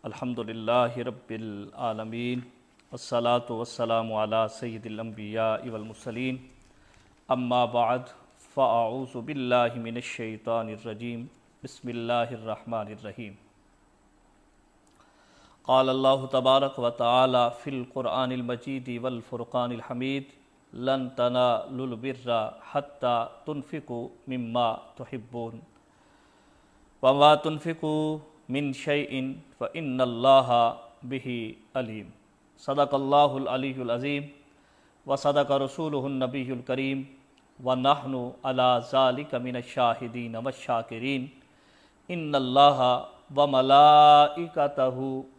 الحمدللہ رب العالمین والصلاة والسلام علی سید الانبیاء والمرسلین اما بعد فاعوذ باللہ من الشیطان الرجیم بسم اللہ الرحمن الرحیم قال اللہ تبارک و تعالی فی القرآن المجید والفرقان الحمید لن تنالوا البر حتی تنفقوا مما تحبون وما تنفقوا من شیء فإن اللہ بہ علیم صدق اللہ العلی العظیم وصدق رسولہ النبی الکریم ونحن علی ذلک من الشاہدین والشاکرین ان اللہ وملائکتہ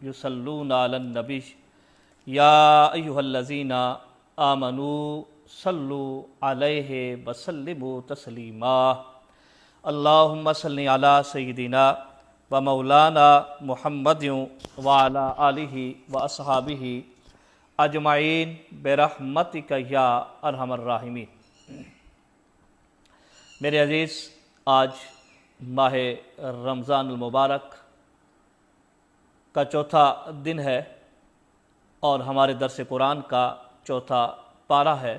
یصلون علی النبی یا ایہا الذین آمنوا صلوا علیہ وسلموا تسلیما اللہم صلی علی سیدنا ومولانا محمد وعلی آلہ واصحابہ اجمعین برحمتک یا ارحم الراحمین۔ میرے عزیز، آج ماہ رمضان المبارک کا چوتھا دن ہے اور ہمارے درس قرآن کا چوتھا پارہ ہے،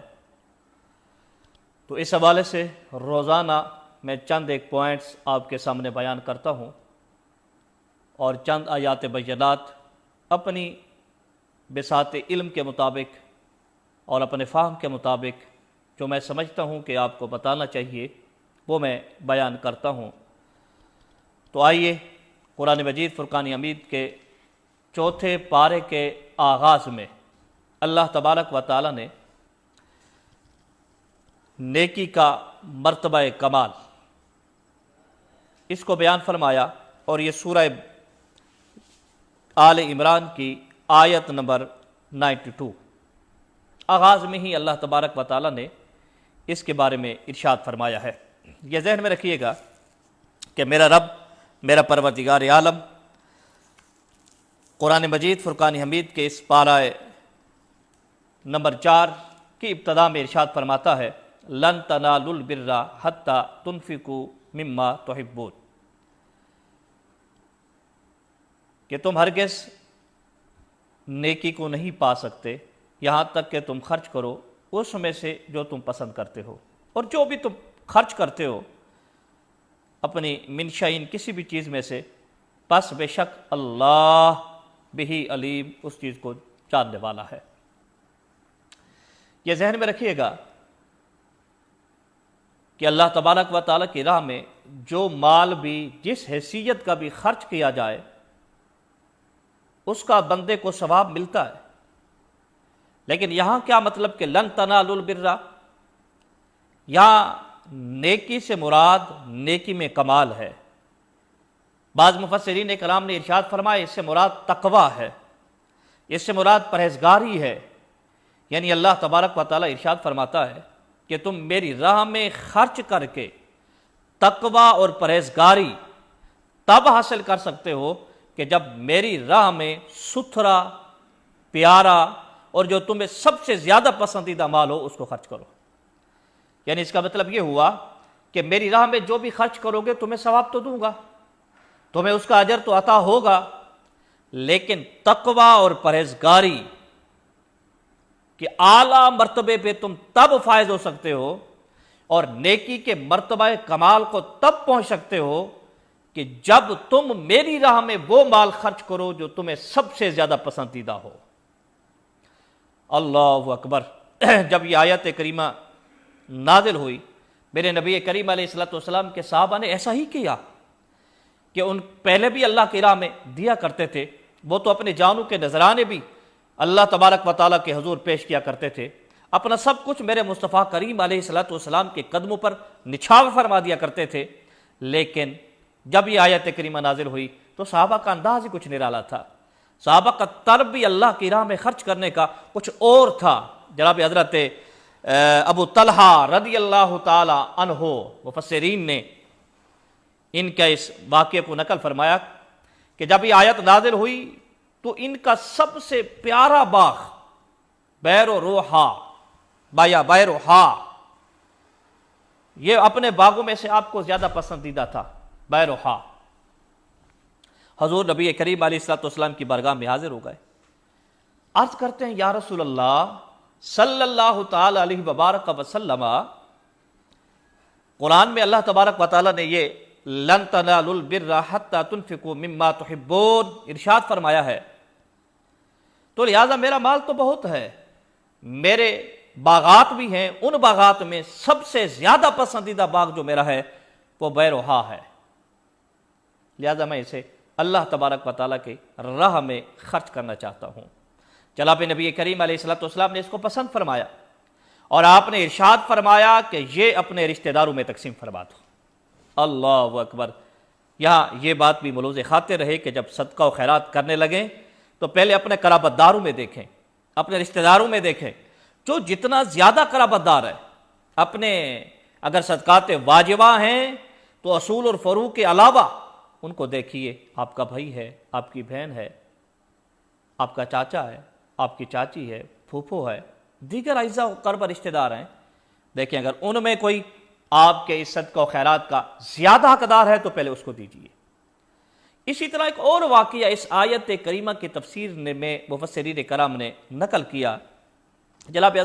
تو اس حوالے سے روزانہ میں چند ایک پوائنٹس آپ کے سامنے بیان کرتا ہوں اور چند آیات بینات اپنی بساط علم کے مطابق اور اپنے فہم کے مطابق جو میں سمجھتا ہوں کہ آپ کو بتانا چاہیے وہ میں بیان کرتا ہوں۔ تو آئیے قرآن مجید فرقان حمید کے چوتھے پارے کے آغاز میں اللہ تبارک و تعالی نے نیکی کا مرتبہ کمال اس کو بیان فرمایا، اور یہ سورہ آل عمران کی آیت نمبر 92 آغاز میں ہی اللہ تبارک و تعالی نے اس کے بارے میں ارشاد فرمایا ہے۔ یہ ذہن میں رکھیے گا کہ میرا رب، میرا پروردگار عالم قرآن مجید فرقان حمید کے اس پارہ نمبر 4 کی ابتدا میں ارشاد فرماتا ہے لن تنالوا البر حتی تنفقوا مما تحبون، کہ تم ہرگز نیکی کو نہیں پا سکتے یہاں تک کہ تم خرچ کرو اس میں سے جو تم پسند کرتے ہو، اور جو بھی تم خرچ کرتے ہو اپنی من شیء کسی بھی چیز میں سے، پس بے شک اللہ بہ علیم اس چیز کو جاننے والا ہے۔ یہ ذہن میں رکھیے گا کہ اللہ تبارک و تعالیٰ کی راہ میں جو مال بھی جس حیثیت کا بھی خرچ کیا جائے اس کا بندے کو ثواب ملتا ہے، لیکن یہاں کیا مطلب کہ لن تنالوا البر، یہاں نیکی سے مراد نیکی میں کمال ہے۔ بعض مفسرین کرام نے ارشاد فرمایا اس سے مراد تقویٰ ہے، اس سے مراد پرہیزگاری ہے، یعنی اللہ تبارک و تعالیٰ ارشاد فرماتا ہے کہ تم میری راہ میں خرچ کر کے تقویٰ اور پرہیزگاری تب حاصل کر سکتے ہو کہ جب میری راہ میں ستھرا، پیارا اور جو تمہیں سب سے زیادہ پسندیدہ مال ہو اس کو خرچ کرو۔ یعنی اس کا مطلب یہ ہوا کہ میری راہ میں جو بھی خرچ کرو گے تمہیں ثواب تو دوں گا، تمہیں اس کا اجر تو عطا ہوگا، لیکن تقویٰ اور پرہیزگاری کہ اعلیٰ مرتبے پہ تم تب فائز ہو سکتے ہو اور نیکی کے مرتبہ کمال کو تب پہنچ سکتے ہو کہ جب تم میری راہ میں وہ مال خرچ کرو جو تمہیں سب سے زیادہ پسندیدہ ہو۔ اللہ اکبر۔ جب یہ آیت کریمہ نازل ہوئی میرے نبی کریم علیہ السلام کے صحابہ نے ایسا ہی کیا کہ ان پہلے بھی اللہ کی راہ میں دیا کرتے تھے، وہ تو اپنے جانوں کے نذرانے بھی اللہ تبارک و تعالیٰ کے حضور پیش کیا کرتے تھے، اپنا سب کچھ میرے مصطفیٰ کریم علیہ السلام کے قدموں پر نچھاور فرما دیا کرتے تھے، لیکن جب یہ آیت کریمہ نازل ہوئی تو صحابہ کا انداز ہی کچھ نرالا تھا، صحابہ کا طرب بھی اللہ کی راہ میں خرچ کرنے کا کچھ اور تھا۔ جناب حضرت ابو طلحہ رضی اللہ تعالی عنہ مفسرین نے ان کا اس واقعے کو نقل فرمایا کہ جب یہ آیت نازل ہوئی تو ان کا سب سے پیارا باغ بیر و روحا بایا بیر و ہا یہ اپنے باغوں میں سے آپ کو زیادہ پسندیدہ تھا بیروحا، حضور نبی کریم علیہ الصلوۃ والسلام کی بارگاہ میں حاضر ہو گئے، عرض کرتے ہیں یا رسول اللہ صلی اللہ تعالی علیہ وبارک وسلم، قرآن میں اللہ تبارک و تعالیٰ نے یہ لن تنالوا البر حتی تنفقوا مما تحبون ارشاد فرمایا ہے، تو لہٰذا میرا مال تو بہت ہے، میرے باغات بھی ہیں، ان باغات میں سب سے زیادہ پسندیدہ باغ جو میرا ہے وہ بیروہا ہے، لہٰذا میں اسے اللہ تبارک و تعالیٰ کی راہ میں خرچ کرنا چاہتا ہوں۔ جناب نبی کریم علیہ الصلوۃ والسلام نے اس کو پسند فرمایا اور آپ نے ارشاد فرمایا کہ یہ اپنے رشتہ داروں میں تقسیم فرما دو۔ اللہ اکبر، یہاں یہ بات بھی ملوز خاطر رہے کہ جب صدقہ و خیرات کرنے لگیں تو پہلے اپنے قرابت داروں میں دیکھیں، اپنے رشتہ داروں میں دیکھیں، جو جتنا زیادہ قرابت دار ہے اپنے، اگر صدقات واجبہ ہیں تو اصول اور فروع کے علاوہ ان کو دیکھیے، آپ کا بھائی ہے، آپ کی بہن ہے، آپ کا چاچا ہے، آپ کی چاچی ہے، پھوپھو ہے، دیگر اعزاء و قرب رشتہ دار ہیں، دیکھیں اگر ان میں کوئی آپ کے اس صدقہ و خیرات کا زیادہ حقدار ہے تو پہلے اس کو دیجیے۔ اسی طرح ایک اور واقعہ اس آیت کریمہ کی تفسیر میں مفسرین کرام نے نقل کیا، جناب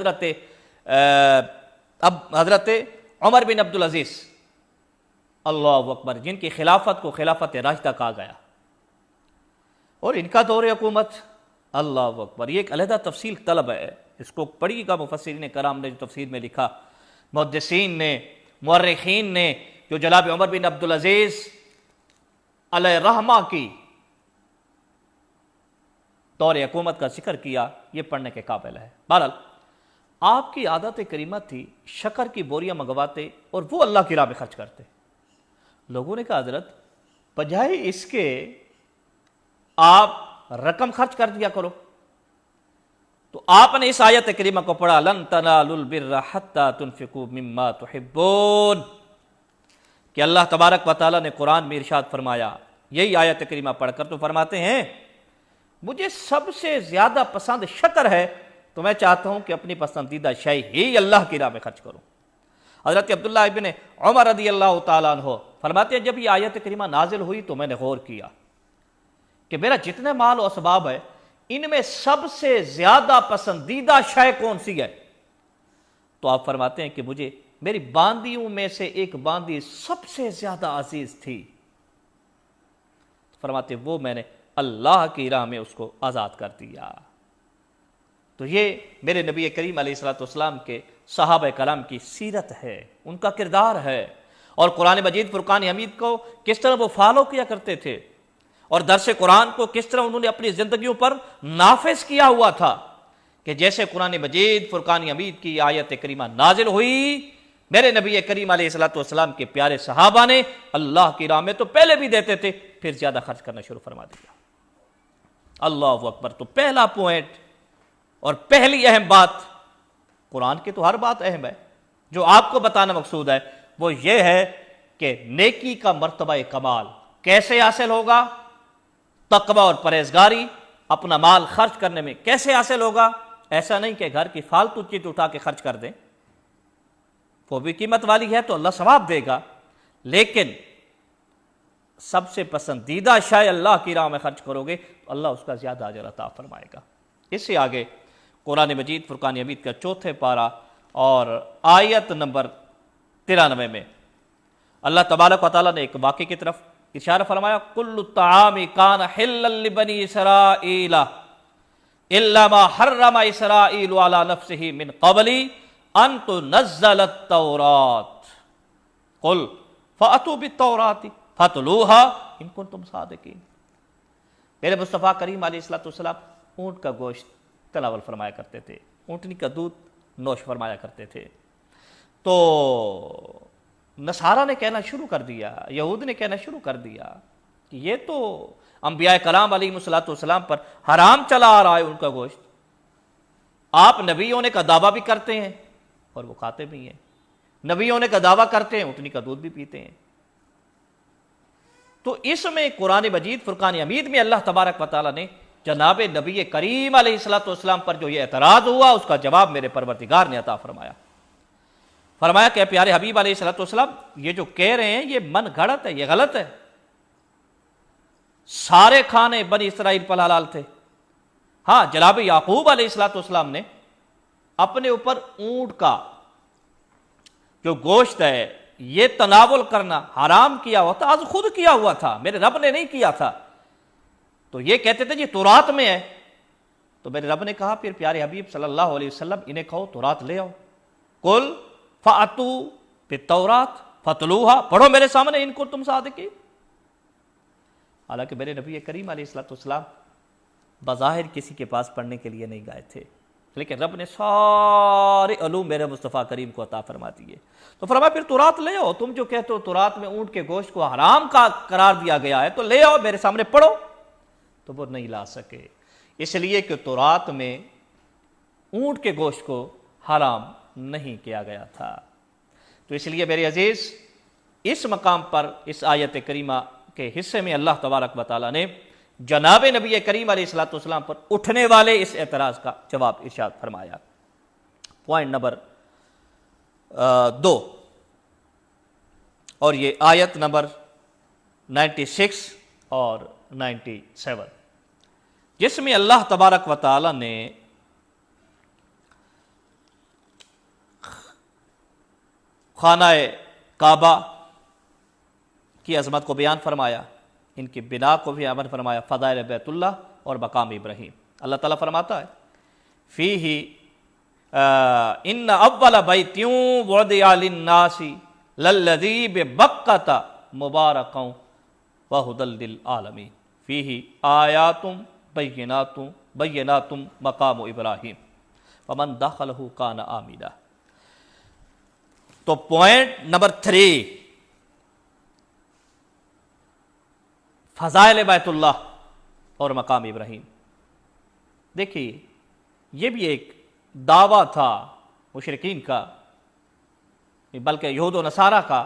حضرت عمر بن عبدالعزیز اللہ اکبر، جن کی خلافت کو خلافت راشدہ کہا گیا، اور ان کا دور حکومت اللہ اکبر، یہ ایک علیحدہ تفصیل طلب ہے، اس کو پڑھیے گا مفسرین کرام نے جو تفسیر میں لکھا، محدثین نے، مورخین نے، جو جناب عمر بن عبدالعزیز علیہ رحمہ کی دور حکومت کا ذکر کیا، یہ پڑھنے کے قابل ہے۔ بہرحال آپ کی عادت کریمہ تھی شکر کی بوریاں منگواتے اور وہ اللہ کی راہ میں خرچ کرتے۔ لوگوں نے کہا حضرت بجائے اس کے آپ رقم خرچ کر دیا کرو، تو آپ نے اس آیت کریمہ کو پڑھا لن تنالوا البر حتی تنفقوا مما تحبون، کہ اللہ تبارک و تعالیٰ نے قرآن میں ارشاد فرمایا، یہی آیت کریمہ پڑھ کر تو فرماتے ہیں مجھے سب سے زیادہ پسند شکر ہے، تو میں چاہتا ہوں کہ اپنی پسندیدہ شے ہی اللہ کی راہ میں خرچ کروں۔ حضرت عبداللہ ابن عمر رضی اللہ تعالیٰ عنہ فرماتے ہیں جب یہ آیت کریمہ نازل ہوئی تو میں نے غور کیا کہ میرا جتنے مال و اسباب ہے ان میں سب سے زیادہ پسندیدہ شے کون سی ہے، تو آپ فرماتے ہیں کہ مجھے میری باندیوں میں سے ایک باندی سب سے زیادہ عزیز تھی، فرماتے وہ میں نے اللہ کی راہ میں اس کو آزاد کر دیا۔ تو یہ میرے نبی کریم علیہ الصلوۃ والسلام کے صحابہ کرام کی سیرت ہے، ان کا کردار ہے، اور قرآن مجید فرقان حمید کو کس طرح وہ فالو کیا کرتے تھے، اور درس قرآن کو کس طرح انہوں نے اپنی زندگیوں پر نافذ کیا ہوا تھا، کہ جیسے قرآن مجید فرقان حمید کی آیت کریمہ نازل ہوئی، میرے نبی کریم علیہ الصلوۃ والسلام کے پیارے صحابہ نے اللہ کی راہ میں تو پہلے بھی دیتے تھے، پھر زیادہ خرچ کرنا شروع فرما دیا۔ اللہ اکبر، تو پہلا پوائنٹ اور پہلی اہم بات، قرآن کی تو ہر بات اہم ہے، جو آپ کو بتانا مقصود ہے وہ یہ ہے کہ نیکی کا مرتبہ کمال کیسے حاصل ہوگا، تقوی اور پرہیزگاری اپنا مال خرچ کرنے میں کیسے حاصل ہوگا۔ ایسا نہیں کہ گھر کی فالتو چیز اٹھا کے خرچ کر دیں، وہ بھی قیمت والی ہے تو اللہ ثواب دے گا، لیکن سب سے پسندیدہ شے اللہ کی راہ میں خرچ کرو گے تو اللہ اس کا زیادہ اجر عطا فرمائے گا۔ اس سے آگے قرآن مجید فرقان حمید کا چوتھے پارہ اور آیت نمبر 93 میں اللہ تبارک و تعالیٰ نے ایک واقعے کی طرف اشارہ فرمایا، کل الطعام کان حلا لبنی اسرائیل الا ما حرم اسرائیل علی نفسہ من قبل ان تنزل التوراۃ قل فأتوا بالتوراۃ فاتلوها ان کنتم صادقین۔ میرے مصطفیٰ کریم علیہ الصلوۃ والسلام اونٹ کا گوشت تناول فرمایا کرتے تھے، اونٹنی کا دودھ نوش فرمایا کرتے تھے، تو نصارہ نے کہنا شروع کر دیا، یہود نے کہنا شروع کر دیا کہ یہ تو انبیاء کرام علیہ الصلوۃ والسلام پر حرام چلا آ رہا ہے ان کا گوشت، آپ نبی ہونے کا دعویٰ بھی کرتے ہیں اور وہ کھاتے بھی ہیں، نبی ہونے کا دعویٰ کرتے ہیں، اونٹنی کا دودھ بھی پیتے ہیں۔ تو اس میں قرآن مجید فرقان حمید میں اللہ تبارک و تعالیٰ نے جناب نبی کریم علیہ الصلوۃ والسلام پر جو یہ اعتراض ہوا اس کا جواب میرے پروردگار نے عطا فرمایا۔ فرمایا کہ پیارے حبیب علیہ الصلوۃ والسلام یہ جو کہہ رہے ہیں یہ من گھڑت ہے، یہ غلط ہے، سارے کھانے بنی اسرائیل پر حلال تھے۔ ہاں، جناب یعقوب علیہ السلام نے اپنے اوپر اونٹ کا جو گوشت ہے یہ تناول کرنا حرام کیا ہوا تھا، آج خود کیا ہوا تھا، میرے رب نے نہیں کیا تھا۔ تو یہ کہتے تھے جی تورات میں ہے، تو میرے رب نے کہا پھر پیارے حبیب صلی اللہ علیہ وسلم انہیں کہو تورات لے آؤ، قل فأتوا بالتوراۃ فتلوها، پڑھو میرے سامنے ان کو تم صادقین۔ حالانکہ میرے نبی کریم علیہ السلام بظاہر کسی کے پاس پڑھنے کے لیے نہیں گئے تھے، لیکن رب نے سارے علوم میرے مصطفیٰ کریم کو عطا فرما دیے۔ تو فرمایا پھر تورات لے آؤ، تم جو کہتے ہو تورات میں اونٹ کے گوشت کو حرام کا قرار دیا گیا ہے تو لے آؤ میرے سامنے پڑھو۔ تو وہ نہیں لا سکے، اس لیے کہ تورات میں اونٹ کے گوشت کو حرام نہیں کیا گیا تھا۔ تو اس لیے میرے عزیز اس مقام پر اس آیت کریمہ کے حصے میں اللہ تبارک و تعالیٰ نے جناب نبی کریم علیہ السلام پر اٹھنے والے اس اعتراض کا جواب ارشاد فرمایا۔ پوائنٹ نمبر 2، اور یہ آیت نمبر 96 اور 97، جس میں اللہ تبارک و تعالی نے خانہ کعبہ کی عظمت کو بیان فرمایا، ان کی بنا کو بھی بیان فرمایا، فضائل بیت اللہ اور مقام ابراہیم۔ اللہ تعالیٰ فرماتا ہے فیہ ان اول بیت وضع للناس للذی ببکۃ مبارکا وہدی للعالمین فیہ آیات بینات مقام ابراہیم ومن دخلہ کان آمنا۔ تو پوائنٹ نمبر 3، فضائل بیت اللہ اور مقام ابراہیم۔ دیکھیے یہ بھی ایک دعویٰ تھا مشرکین کا، بلکہ یہود و نصارہ کا،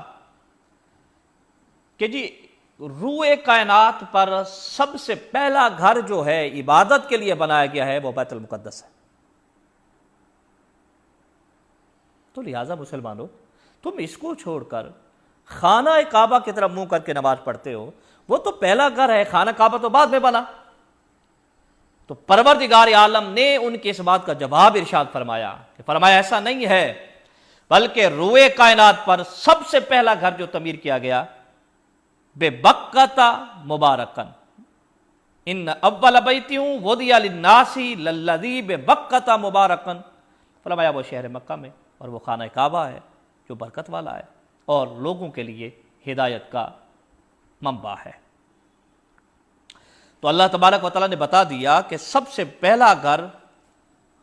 کہ جی روئے کائنات پر سب سے پہلا گھر جو ہے عبادت کے لیے بنایا گیا ہے وہ بیت المقدس ہے۔ تو لہٰذا مسلمانوں تم اس کو چھوڑ کر خانہ کعبہ کی طرف منہ کر کے نماز پڑھتے ہو، وہ تو پہلا گھر ہے، خانہ کعبہ تو بعد میں بنا۔ تو پروردگار عالم نے ان کی اس بات کا جواب ارشاد فرمایا کہ فرمایا ایسا نہیں ہے، بلکہ روئے کائنات پر سب سے پہلا گھر جو تعمیر کیا گیا بے بکۃ مبارکن، ان اول بیت وضع للناس للذی ببکۃ مبارکن، فرمایا وہ شہر مکہ میں اور وہ خانہ کعبہ ہے جو برکت والا ہے اور لوگوں کے لیے ہدایت کا منبع ہے۔ تو اللہ تبارک و تعالیٰ نے بتا دیا کہ سب سے پہلا گھر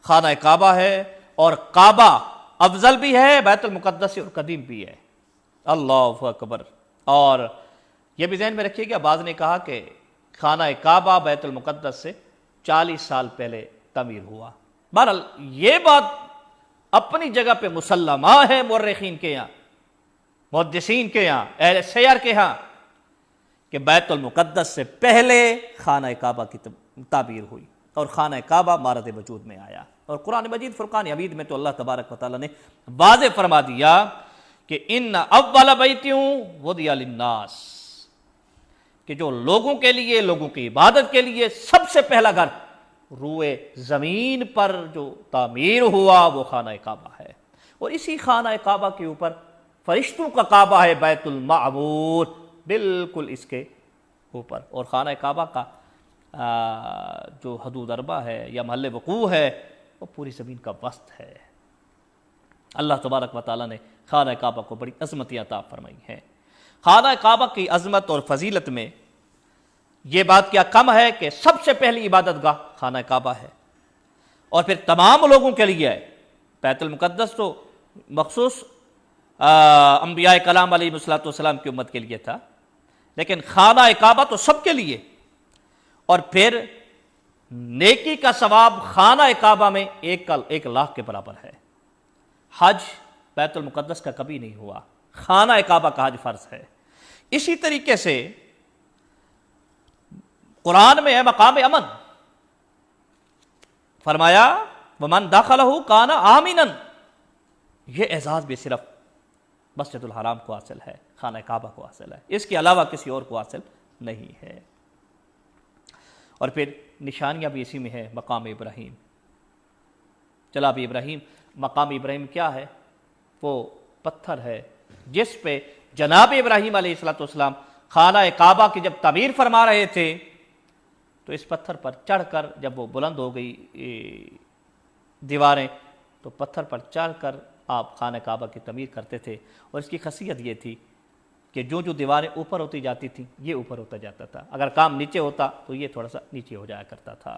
خانہ کعبہ ہے، اور کعبہ افضل بھی ہے، بیت المقدس اور قدیم بھی ہے۔ اللہ اکبر۔ اور یہ بھی ذہن میں رکھیے گا، بعض نے کہا کہ خانہ کعبہ بیت المقدس سے 40 سال پہلے تعمیر ہوا۔ بہرحال یہ بات اپنی جگہ پہ مسلمہ ہے مورخین کے یہاں، محدثین کے یہاں، اہل سیر کے یہاں، کہ بیت المقدس سے پہلے خانہ کعبہ کی تعبیر ہوئی اور خانہ کعبہ مارد وجود میں آیا۔ اور قرآن مجید فرقان حمید میں تو اللہ تبارک و تعالیٰ نے واضح فرما دیا کہ ان اول بیت وضع للناس، کہ جو لوگوں کے لیے، لوگوں کی عبادت کے لیے سب سے پہلا گھر روئے زمین پر جو تعمیر ہوا وہ خانہ کعبہ ہے، اور اسی خانہ کعبہ کے اوپر فرشتوں کا کعبہ ہے بیت المعمور، بالکل اس کے اوپر۔ اور خانہ کعبہ کا جو حدود اربع ہے یا محل وقوع ہے وہ پوری زمین کا وسط ہے۔ اللہ تبارک و تعالیٰ نے خانہ کعبہ کو بڑی عظمت عطا فرمائی ہے۔ خانہ کعبہ کی عظمت اور فضیلت میں یہ بات کیا کم ہے کہ سب سے پہلی عبادت گاہ خانہ کعبہ ہے، اور پھر تمام لوگوں کے لیے ہے۔ بیت المقدس تو مخصوص انبیاء کلام علیہ السلام کی امت کے لیے تھا، لیکن خانہ کعبہ تو سب کے لیے۔ اور پھر نیکی کا ثواب خانہ کعبہ میں 1 لاکھ کے برابر ہے۔ حج بیت المقدس کا کبھی نہیں ہوا، خانہ کعبہ کا حج فرض ہے۔ اسی طریقے سے قرآن میں ہے مقام امن، فرمایا ومن دخلہ کان آمنا، یہ اعزاز بھی صرف مسجد الحرام کو حاصل ہے، خانہ کعبہ کو حاصل ہے، اس کے علاوہ کسی اور کو حاصل نہیں ہے۔ اور پھر نشانیاں بھی اسی میں ہے مقام ابراہیم. جناب ابراہیم، مقام ابراہیم کیا ہے؟ وہ پتھر ہے جس پہ جناب ابراہیم علیہ السلام خانہ کعبہ کی جب تعمیر فرما رہے تھے تو اس پتھر پر چڑھ کر، جب وہ بلند ہو گئی دیواریں، تو پتھر پر چڑھ کر آپ خانہ کعبہ کی تعمیر کرتے تھے. اور اس کی خاصیت یہ تھی کہ جو دیواریں اوپر ہوتی جاتی تھیں یہ اوپر ہوتا جاتا تھا، اگر کام نیچے ہوتا تو یہ تھوڑا سا نیچے ہو جایا کرتا تھا.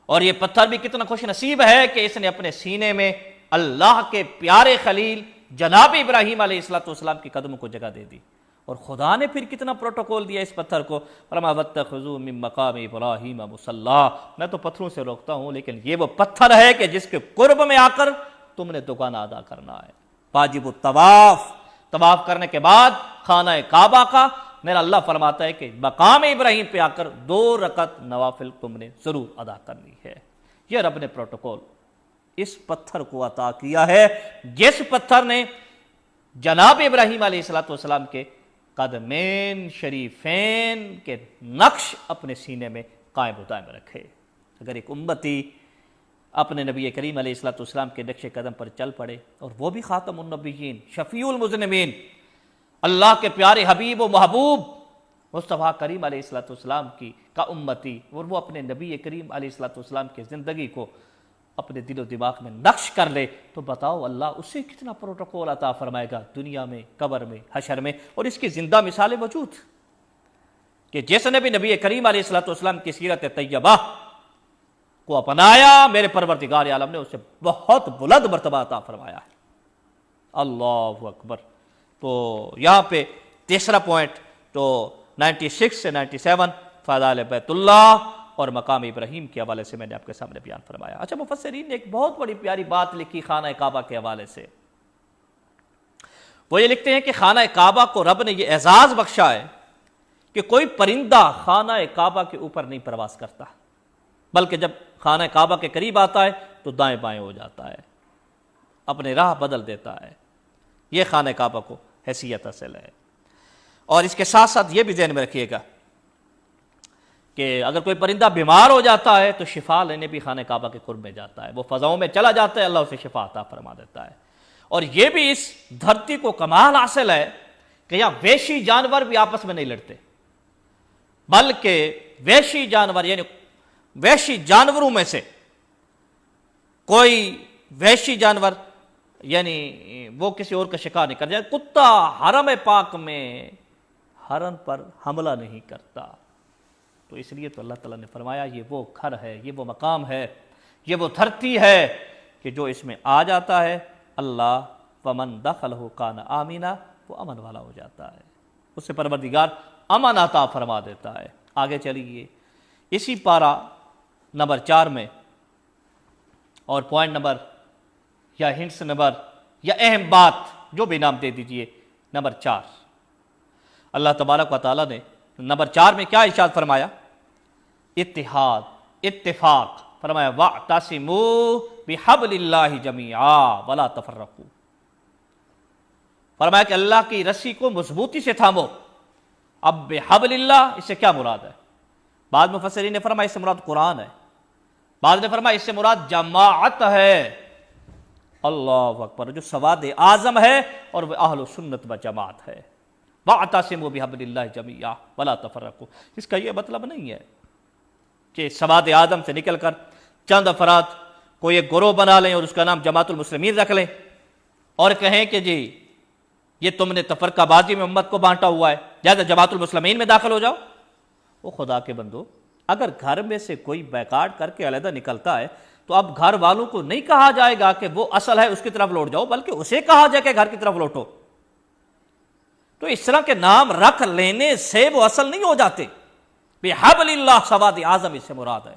اور یہ پتھر بھی کتنا خوش نصیب ہے کہ اس نے اپنے سینے میں اللہ کے پیارے خلیل جناب ابراہیم علیہ السلام کے قدموں کو جگہ دے دی. اور خدا نے پھر کتنا پروٹوکول دیا اس پتھر کو، فرمایا واتخذوا من مقام ابراہیم مصلی. میں تو پتھروں سے روکتا ہوں، لیکن یہ وہ پتھر ہے کہ جس کے قرب میں آ کر تم نے دگانہ ادا کرنا ہے. واجب طواف کرنے کے بعد خانہ کعبہ کا میرا اللہ فرماتا ہے کہ مقام ابراہیم پہ آ کر 2 رکعت نوافل تم نے ضرور ادا کرنی ہے. یہ رب نے پروٹوکول اس پتھر کو عطا کیا ہے، جس پتھر نے جناب ابراہیم علیہ السلام کے قدمین شریفین کے نقش اپنے سینے میں قائم و دائم رکھے. اگر ایک امتی اپنے نبی کریم علیہ السلام کے نقش قدم پر چل پڑے، اور وہ بھی خاتم النبیین، شفیع المذنبین، اللہ کے پیارے حبیب و محبوب مصطفیٰ کریم علیہ السلام کا امتی، اور وہ اپنے نبی کریم علیہ السلام کی زندگی کو اپنے دل و دماغ میں نقش کر لے، تو بتاؤ اللہ اسے کتنا پروٹوکول عطا فرمائے گا دنیا میں، قبر میں، حشر میں. اور اس کی زندہ مثالیں موجود کہ جس نے بھی نبی کریم علیہ السلام کی سیرت طیبہ کو اپنایا، میرے پروردگار عالم نے اسے بہت بلند مرتبہ عطا فرمایا ہے. اللہ اکبر. تو یہاں پہ تیسرا پوائنٹ تو 96 سے 97 فضائل بیت اللہ اور مقام ابراہیم کے حوالے سے میں نے آپ کے سامنے بیان فرمایا. اچھا، مفسرین نے ایک بہت بڑی پیاری بات لکھی خانہ کعبہ کے حوالے سے. وہ یہ لکھتے ہیں کہ خانہ کعبہ کو رب نے یہ اعزاز بخشا ہے کہ کوئی پرندہ خانہ کعبہ کے اوپر نہیں پرواز کرتا، بلکہ جب خانہ کعبہ کے قریب آتا ہے تو دائیں بائیں ہو جاتا ہے، اپنے راہ بدل دیتا ہے. یہ خانہ کعبہ کو حیثیت حاصل ہے. اور اس کے ساتھ ساتھ یہ بھی ذہن میں رکھیے گا کہ اگر کوئی پرندہ بیمار ہو جاتا ہے تو شفا لینے بھی خانہ کعبہ کے قرب میں جاتا ہے، وہ فضاؤں میں چلا جاتا ہے، اللہ اسے شفا عطا فرما دیتا ہے. اور یہ بھی اس دھرتی کو کمال حاصل ہے کہ یہاں وحشی جانور بھی آپس میں نہیں لڑتے، بلکہ وحشی جانور یعنی وحشی جانوروں میں سے کوئی وحشی جانور یعنی وہ کسی اور کا شکار نہیں کر جائے. کتا حرم پاک میں ہرن پر حملہ نہیں کرتا. تو اس لیے تو اللہ تعالیٰ نے فرمایا یہ وہ گھر ہے، یہ وہ مقام ہے، یہ وہ دھرتی ہے کہ جو اس میں آ جاتا ہے اللہ ومن دخلہ کان آمینہ، وہ امن والا ہو جاتا ہے، اس سے پروردگار امن عطا فرما دیتا ہے. آگے چلیے اسی پارہ نمبر 4 میں اور پوائنٹ نمبر یا ہنٹس نمبر یا اہم بات جو بھی نام دے دیجئے نمبر 4، اللہ تبارک و تعالیٰ نے نمبر 4 میں کیا ارشاد فرمایا؟ اتحاد، اتفاق. فرمایا وَاعْتَصِمُوا بِحَبْلِ اللَّهِ جَمِيعًا وَلَا تَفَرَّقُوا. فرمایا کہ اللہ کی رسی کو مضبوطی سے تھامو. اب بحبل اللہ اس سے کیا مراد ہے؟ بعض مفسرین نے فرمایا اس سے مراد قرآن ہے، بعض نے فرمایا اس سے مراد جماعت ہے. اللہ اکبر، جو سواد اعظم ہے اور وہ اہل سنت و جماعت ہے. وَاعْتَصِمُوا بِحَبْلِ اللَّهِ جَمِيعًا وَلَا تَفَرَّقُوا. اس کا یہ مطلب نہیں ہے کہ سواد اعظم سے نکل کر چند افراد کوئی ایک گروہ بنا لیں اور اس کا نام جماعت المسلمین رکھ لیں اور کہیں کہ جی یہ تم نے تفرقہ بازی میں امت کو بانٹا ہوا ہے، لہذا جماعت المسلمین میں داخل ہو جاؤ. وہ خدا کے بندو، اگر گھر میں سے کوئی بیکاٹ کر کے علیحدہ نکلتا ہے تو اب گھر والوں کو نہیں کہا جائے گا کہ وہ اصل ہے اس کی طرف لوٹ جاؤ، بلکہ اسے کہا جائے کہ گھر کی طرف لوٹو. تو اس طرح کے نام رکھ لینے سے وہ اصل نہیں ہو جاتے. بحبل اللہ سواد اعظم اس سے مراد ہے،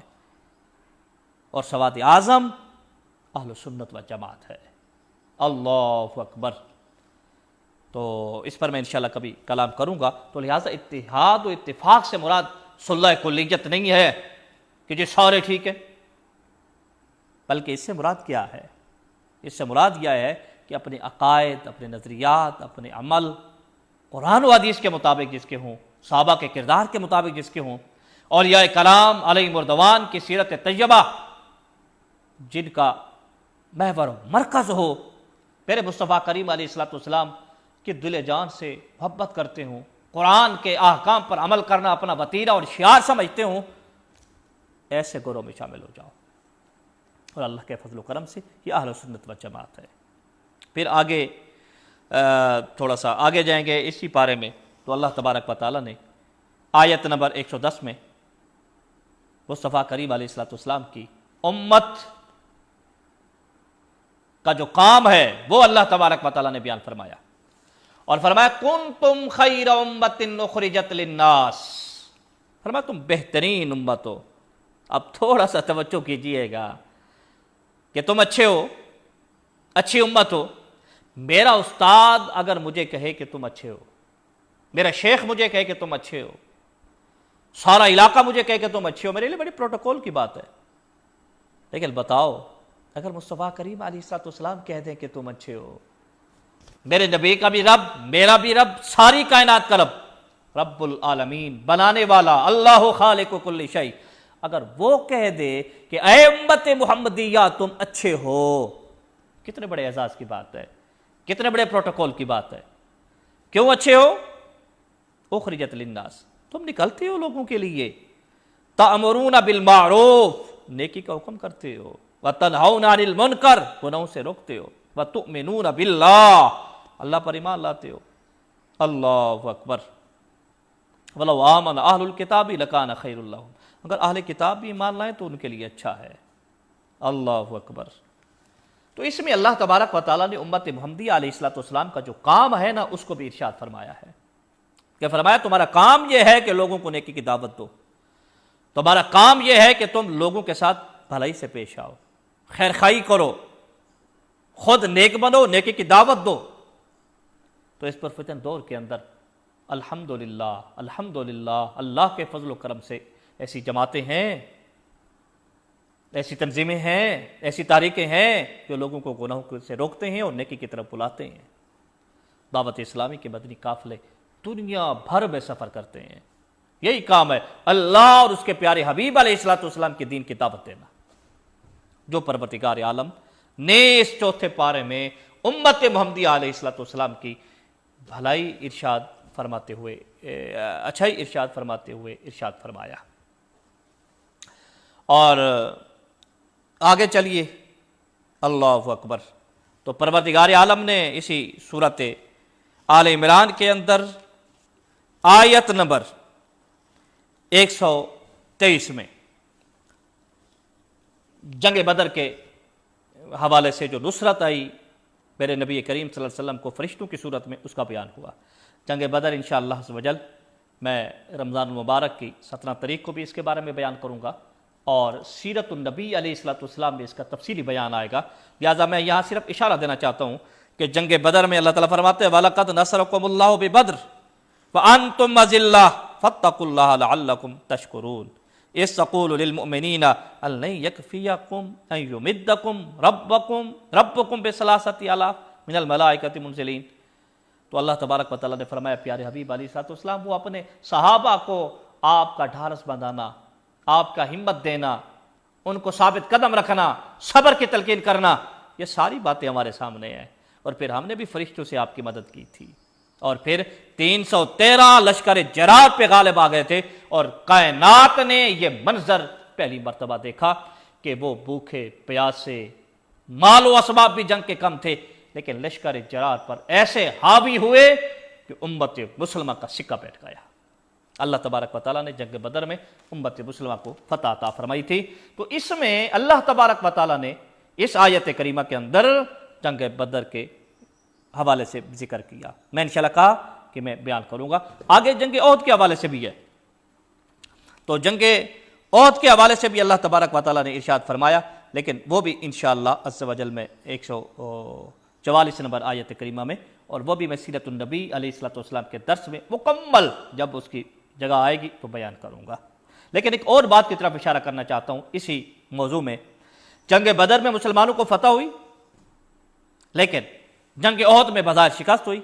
اور سواد اعظم اہل سنت و جماعت ہے. اللہ اکبر. تو اس پر میں انشاءاللہ کبھی کلام کروں گا. تو لہٰذا اتحاد و اتفاق سے مراد صلح کلیت نہیں ہے کہ جی سارے ٹھیک ہے، بلکہ اس سے مراد کیا ہے؟ اس سے مراد یہ ہے کہ اپنے عقائد، اپنے نظریات، اپنے عمل قرآن و حدیث کے مطابق جس کے ہوں، صحابہ کے کردار کے مطابق جس کے ہوں، اولیاء کرام علیہم رضوان کی سیرت طیبہ جن کا محور مرکز ہو، میرے مصطفیٰ کریم علیہ الصلوۃ والسلام کہ دل جان سے محبت کرتے ہوں، قرآن کے احکام پر عمل کرنا اپنا وتیرہ اور شعار سمجھتے ہوں، ایسے گروہ میں شامل ہو جاؤ۔ اور اللہ کے فضل و کرم سے یہ اہل سنت و جماعت ہے۔ پھر آگے تھوڑا سا آگے جائیں گے اسی پارے میں، تو اللہ تبارک و تعالیٰ نے آیت نمبر 110 میں مصطفیٰ کریم علیہ الصلوۃ والسلام کی امت کا جو کام ہے وہ اللہ تبارک و تعالیٰ نے بیان فرمایا، اور فرمایا کنتم خیر امت اخرجت للناس، فرمایا تم بہترین امت ہو۔ اب تھوڑا سا توجہ کیجئے گا کہ تم اچھے ہو، اچھی امت ہو۔ میرا استاد اگر مجھے کہے کہ تم اچھے ہو، میرا شیخ مجھے کہے کہ تم اچھے ہو، سارا علاقہ مجھے کہے کہ تم اچھے ہو، میرے لیے بڑی پروٹوکول کی بات ہے۔ لیکن بتاؤ اگر مصطفیٰ کریم علیہ الصلوۃ والسلام کہہ دیں کہ تم اچھے ہو، میرے نبی کا بھی رب، میرا بھی رب، ساری کائنات کا رب، رب العالمین، بنانے والا، اللہ خالق کل شیء، اگر وہ کہہ دے کہ اے امت محمدیہ تم اچھے ہو، کتنے بڑے اعزاز کی بات ہے، کتنے بڑے پروٹوکول کی بات ہے۔ کیوں اچھے ہو؟ اخرجت للناس، تم نکلتے ہو لوگوں کے لیے، تأمرون بالمعروف، نیکی کا حکم کرتے ہو، وتنہون عن المنکر، گناہوں سے روکتے ہو، وتؤمنون باللہ، اللہ پر ایمان لاتے ہو۔ اللہ اکبر، ولو آمن اہل الکتاب لکان خیر لہم، اگر اہل کتاب بھی ایمان لائیں تو ان کے لیے اچھا ہے۔ اللہ اکبر۔ تو اس میں اللہ تبارک و تعالیٰ نے امت محمدیہ علیہ الصلوۃ والسلام کا جو کام ہے نا اس کو بھی ارشاد فرمایا ہے کہ فرمایا تمہارا کام یہ ہے کہ لوگوں کو نیکی کی دعوت دو، تمہارا کام یہ ہے کہ تم لوگوں کے ساتھ بھلائی سے پیش آؤ، خیر خائی کرو، خود نیک بنو، نیکی کی دعوت دو۔ تو اس پر فتن دور کے اندر الحمدللہ الحمدللہ اللہ کے فضل و کرم سے ایسی جماعتیں ہیں، ایسی تنظیمیں ہیں، ایسی تحریکیں ہیں جو لوگوں کو گناہوں سے روکتے ہیں اور نیکی کی طرف بلاتے ہیں۔ دعوت اسلامی کے مدنی قافلے دنیا بھر میں سفر کرتے ہیں، یہی کام ہے، اللہ اور اس کے پیارے حبیب علیہ الصلوۃ والسلام کے دین کی دعوت دینا، جو پروردگار عالم نے اس چوتھے پارے میں امت محمدیہ علیہ الصلوۃ والسلام کی بھلائی ارشاد فرماتے ہوئے، اچھائی ارشاد فرماتے ہوئے ارشاد فرمایا۔ اور آگے چلیے، اللہ اکبر۔ تو پروردگار عالم نے اسی سورت آل عمران کے اندر آیت نمبر 123 میں جنگ بدر کے حوالے سے جو نصرت آئی میرے نبی کریم صلی اللہ علیہ وسلم کو فرشتوں کی صورت میں، اس کا بیان ہوا۔ جنگ بدر انشاءاللہ عز و جل میں رمضان المبارک کی 17 تاریخ کو بھی اس کے بارے میں بیان کروں گا، اور سیرت النبی علیہ الصلوۃ والسلام میں اس کا تفصیلی بیان آئے گا۔ لہٰذا میں یہاں صرف اشارہ دینا چاہتا ہوں کہ جنگ بدر میں اللہ تعالیٰ فرماتے ہیں وَلَقَدْ نَصَرَكُمُ اللَّهُ بِبَدْرٍ وَأَنْتُمْ أَذِلَّةٌ فَاتَّقُوا اللَّهَ لَعَلَّكُمْ تَشْكُرُونَ إِذْ تَقُولُ لِلْمُؤْمِنِينَ هَلْ لَنْ يَكْفِيَكُمْ أَنْ يُمِدَّكُمْ رَبُّكُمْ بِثَلَاثَةِ آلَافٍ مِنَ الْمَلَائِكَةِ مُنْزِلِينَ۔ تو اللہ تبارک و تعالیٰ نے فرمایا پیارے حبیب علیہ الصلوۃ والسلام وہ اپنے صحابہ کو آپ کا ڈھارس بندھانا، آپ کا ہمت دینا، ان کو ثابت قدم رکھنا، صبر کی تلقین کرنا، یہ ساری باتیں ہمارے سامنے ہیں۔ اور پھر ہم نے بھی فرشتوں سے آپ کی مدد کی تھی، اور پھر 313 لشکر جرار پہ غالب آ گئے تھے، اور کائنات نے یہ منظر پہلی مرتبہ دیکھا کہ وہ بھوکے پیاسے، مال و اسباب بھی جنگ کے کم تھے، لیکن لشکر جرار پر ایسے حاوی ہوئے کہ امت مسلمہ کا سکہ بیٹھ گیا۔ اللہ تبارک و تعالیٰ نے جنگ بدر میں امت مسلمہ کو فتح عطا فرمائی تھی۔ تو اس میں اللہ تبارک و تعالیٰ نے اس آیت کریمہ کے اندر جنگ بدر کے حوالے سے ذکر کیا۔ میں انشاءاللہ کہا کہ میں بیان کروں گا، آگے جنگ احد کے حوالے سے بھی ہے۔ تو جنگ احد کے حوالے سے بھی اللہ تبارک و تعالیٰ نے ارشاد فرمایا، لیکن وہ بھی انشاءاللہ عز و جل میں 144 نمبر آیت کریمہ میں، اور وہ بھی میں سیرت النبی علیہ الصلوۃ والسلام کے درس میں مکمل جب اس کی جگہ آئے گی تو بیان کروں گا۔ لیکن ایک اور بات کی طرف اشارہ کرنا چاہتا ہوں اسی موضوع میں۔ جنگ بدر میں مسلمانوں کو فتح ہوئی، لیکن جنگ احد میں بظاہر شکست ہوئی۔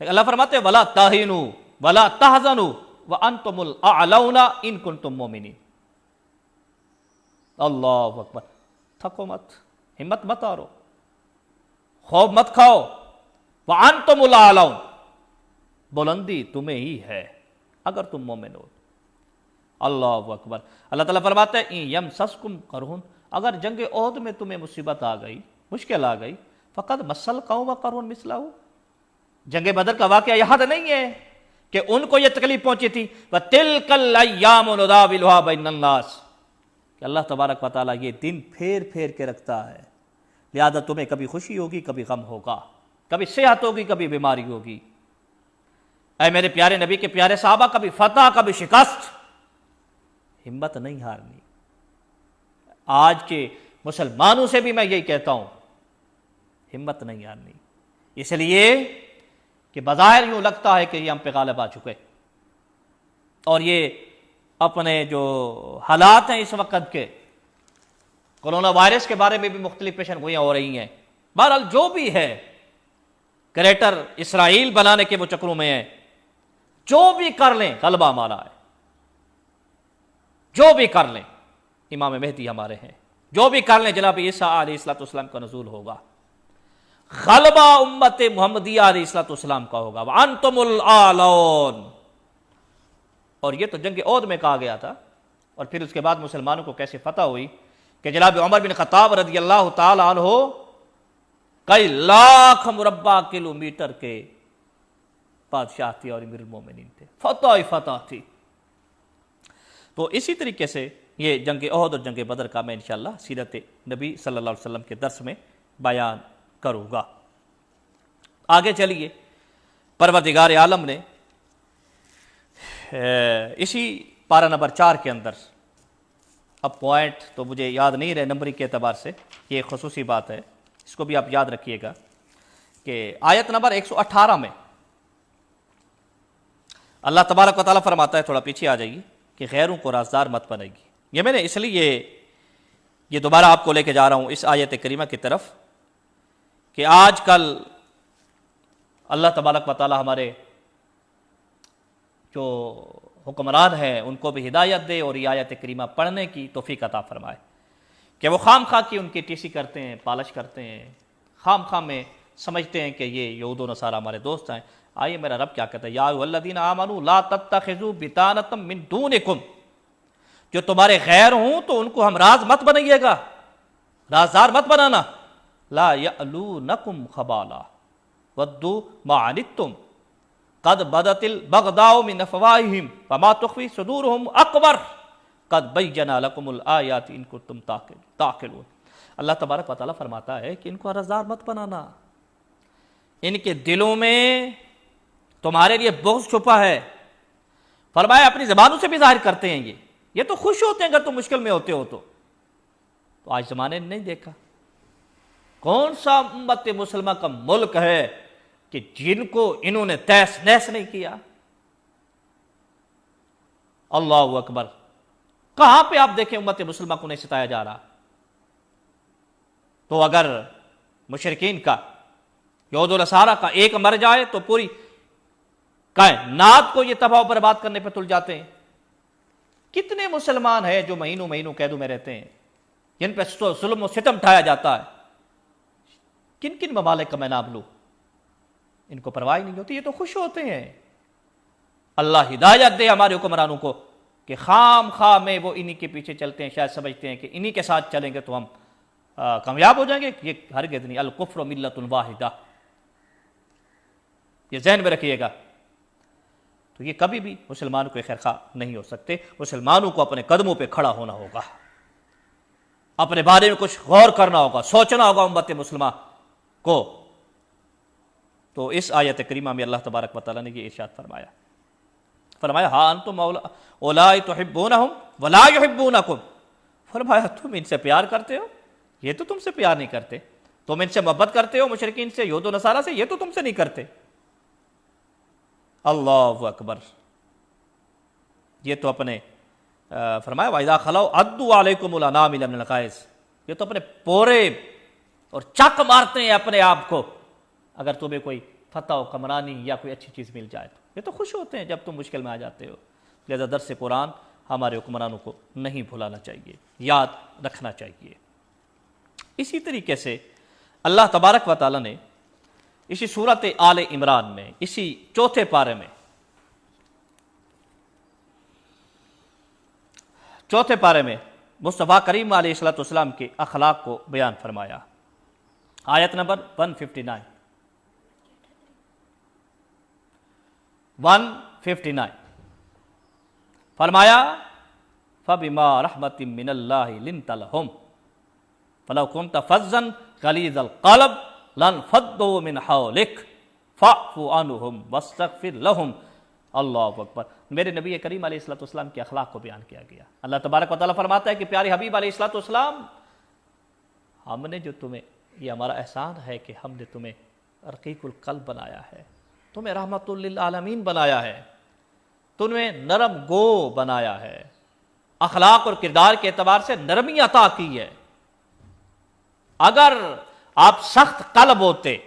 اللہ فرماتے ہیں وَلَا تَهِنُوا وَلَا تَحْزَنُوا وانتم الاعلون ان کنتم مؤمنین۔ اللہ اکبر، تھکو مت، ہمت مت ہارو، خوف مت کھاؤ، وانتم الاعلون، بلندی تمہیں ہی ہے اگر تم مومن ہو۔ اللہ اکبر۔ اللہ تعالیٰ فرماتا ہے ان یمسسکم قرح، اگر جنگ احد میں تمہیں مصیبت آ گئی، مشکل آ گئی، فقد مس القوم قرح مثلہ، جنگ بدر کا واقعہ یاد نہیں ہے کہ ان کو یہ تکلیف پہنچی تھی؟ وَتِلْكَ الْأَيَّامُ نُدَاوِلُهَا بَيْنَ النَّاسِ، کہ اللہ تبارک و تعالیٰ یہ دن پھیر پھیر کے رکھتا ہے، لہذا تمہیں کبھی خوشی ہوگی، کبھی غم ہوگا، کبھی صحت ہوگی، کبھی بیماری ہوگی۔ اے میرے پیارے نبی کے پیارے صحابہ، کبھی فتح، کبھی شکست، ہمت نہیں ہارنی۔ آج کے مسلمانوں سے بھی میں یہی کہتا ہوں، ہمت نہیں ہارنی، اس لیے کہ بظاہر یوں لگتا ہے کہ یہ ہم پہ غالب آ چکے، اور یہ اپنے جو حالات ہیں اس وقت کے، کرونا وائرس کے بارے میں بھی مختلف پیشن گوئیاں ہو رہی ہیں، بہرحال جو بھی ہے، گریٹر اسرائیل بنانے کے وہ چکروں میں ہیں، جو بھی کر لیں غلبہ ہمارا ہے، جو بھی کر لیں امام مہدی ہمارے ہیں، جو بھی کر لیں جناب عیسیٰ علیہ السلام کا نزول ہوگا، غلبہ امت محمدیہ علیہ السلام کا ہوگا، وَأَنْتُمُ الْأَعْلَوْنَ۔ اور یہ تو جنگ احد میں کہا گیا تھا، اور پھر اس کے بعد مسلمانوں کو کیسے فتح ہوئی کہ جناب عمر بن خطاب رضی اللہ تعالی عنہ کئی لاکھ مربع کلومیٹر کے بادشاہ تھے اور امیر المومنین تھے، فتح ہی فتح تھی۔ تو اسی طریقے سے یہ جنگ احد اور جنگ بدر کا میں انشاءاللہ سیرت نبی صلی اللہ علیہ وسلم کے درس میں بیان کروں گا۔ آگے چلیے، پروردگار عالم نے اسی پارہ نمبر 4 کے اندر، اب پوائنٹ تو مجھے یاد نہیں رہے نمبرنگ کے اعتبار سے، یہ خصوصی بات ہے، اس کو بھی آپ یاد رکھیے گا کہ آیت نمبر 118 میں اللہ تبارک و تعالیٰ فرماتا ہے، تھوڑا پیچھے آ جائیے، کہ غیروں کو رازدار مت بنے گی۔ یہ میں نے اس لیے یہ دوبارہ آپ کو لے کے جا رہا ہوں اس آیت کریمہ کی طرف کہ آج کل اللہ تبارک و تعالیٰ ہمارے جو حکمران ہیں ان کو بھی ہدایت دے اور یہ آیت کریمہ پڑھنے کی توفیق عطا فرمائے، کہ وہ خام خواہ کی ان کی ٹیسی کرتے ہیں، پالش کرتے ہیں، خام خواہ میں سمجھتے ہیں کہ یہ یہود و نصارہ ہمارے دوست ہیں۔ آئیے میرا رب کیا کہتا ہے، یا ایھا الذین آمنوا لا تتخذوا بطانۃ من دونکم، جو تمہارے غیر ہوں تو ان کو ہم راز مت بنائیے گا، رازدار مت بنانا۔ لا یألونکم خبالا ودوا ما عنتم قد بدت البغضاء من افواہہم وما تخفی صدورہم اکبر قد بینا لکم الآیات ان کنتم تعقلون۔ اللہ تبارک و تعالیٰ فرماتا ہے کہ ان کو رازدار مت بنانا، ان کے دلوں میں تمہارے لیے بغض چھپا ہے، فرمایا اپنی زبانوں سے بھی ظاہر کرتے ہیں، یہ تو خوش ہوتے ہیں اگر تم مشکل میں ہوتے ہو تو آج زمانے نے نہیں دیکھا کون سا امت مسلمہ کا ملک ہے کہ جن کو انہوں نے تیس نیس نہیں کیا۔ اللہ اکبر، کہاں پہ آپ دیکھیں امت مسلمہ کو نہیں ستایا جا رہا؟ تو اگر مشرکین کا، یہود و نصارہ کا ایک مر جائے تو پوری کائنات کو یہ تباہ و برباد کرنے پہ تل جاتے ہیں۔ کتنے مسلمان ہیں جو مہینوں مہینوں قیدوں میں رہتے ہیں، جن پہ ظلم و ستم ڈھایا جاتا ہے، کن کن ممالک کا میں نام لوں، ان کو پرواہ نہیں ہوتی، یہ تو خوش ہوتے ہیں۔ اللہ ہدایت دے ہمارے حکمرانوں کو کہ خام خواہ میں وہ انہی کے پیچھے چلتے ہیں، شاید سمجھتے ہیں کہ انہی کے ساتھ چلیں گے تو ہم کامیاب ہو جائیں گے۔ یہ ہرگز نہیں، الکفر ملت واحدہ، یہ ذہن میں رکھیے گا۔ تو یہ کبھی بھی مسلمانوں کے خیر خواہ نہیں ہو سکتے۔ مسلمانوں کو اپنے قدموں پہ کھڑا ہونا ہوگا، اپنے بارے میں کچھ غور کرنا ہوگا، سوچنا ہوگا امت مسلمہ کو۔ تو اس آیت کریمہ میں اللہ تبارک و تعالیٰ نے یہ ارشاد فرمایا ہاں انتم اولائی تحبونہم ولا یحبونکم، فرمایا تم ان سے پیار کرتے ہو، یہ تو تم سے پیار نہیں کرتے، تم ان سے محبت کرتے ہو، مشرکین سے، یہود و نصارہ سے، یہ تو تم سے نہیں کرتے۔ اللہ اکبر، یہ تو اپنے فرمایا وَإِذَا خَلَوْا عَدُّوا عَلَيْكُمُ الْأَنَامِلَ مِنَ الْغَيْظِ، یہ تو اپنے پورے اور چک مارتے ہیں اپنے آپ کو اگر تمہیں کوئی فتح و کمرانی یا کوئی اچھی چیز مل جائے تو، یہ تو خوش ہوتے ہیں جب تم مشکل میں آ جاتے ہو۔ لہذا درس قرآن ہمارے حکمرانوں کو نہیں بھلانا چاہیے، یاد رکھنا چاہیے۔ اسی طریقے سے اللہ تبارک و تعالیٰ نے اسی صورت آل عمران میں اسی چوتھے پارے میں مصطفیٰ کریم علیہ الصلوۃ والسلام کے اخلاق کو بیان فرمایا۔ آیت نمبر 159 فرمایا فَبِمَا رَحْمَةٍ مِّنَ اللَّهِ لِنْتَ لَهُمْ فَلَوْ كُنْتَ فَظًّا غَلِيظَ الْقَلْبِ لَانفَضُّوا مِنْ حَوْلِكَ فَاعْفُ عَنْهُمْ وَاسْتَغْفِرْ لَهُمْ۔ اللہ اکبر۔ میرے نبی کریم علیہ الصلوۃ والسلام کے اخلاق کو بیان کیا گیا۔ اللہ تبارک و تعالیٰ فرماتا ہے کہ پیارے حبیب علیہ الصلوۃ والسلام، ہم نے جو تمہیں، یہ ہمارا احسان ہے کہ ہم نے تمہیں رقیق القلب بنایا ہے، تمہیں رحمت للعالمین بنایا ہے، تمہیں نرم گو بنایا ہے، اخلاق اور کردار کے اعتبار سے نرمی عطا کی ہے۔ اگر آپ سخت قلب ہوتے،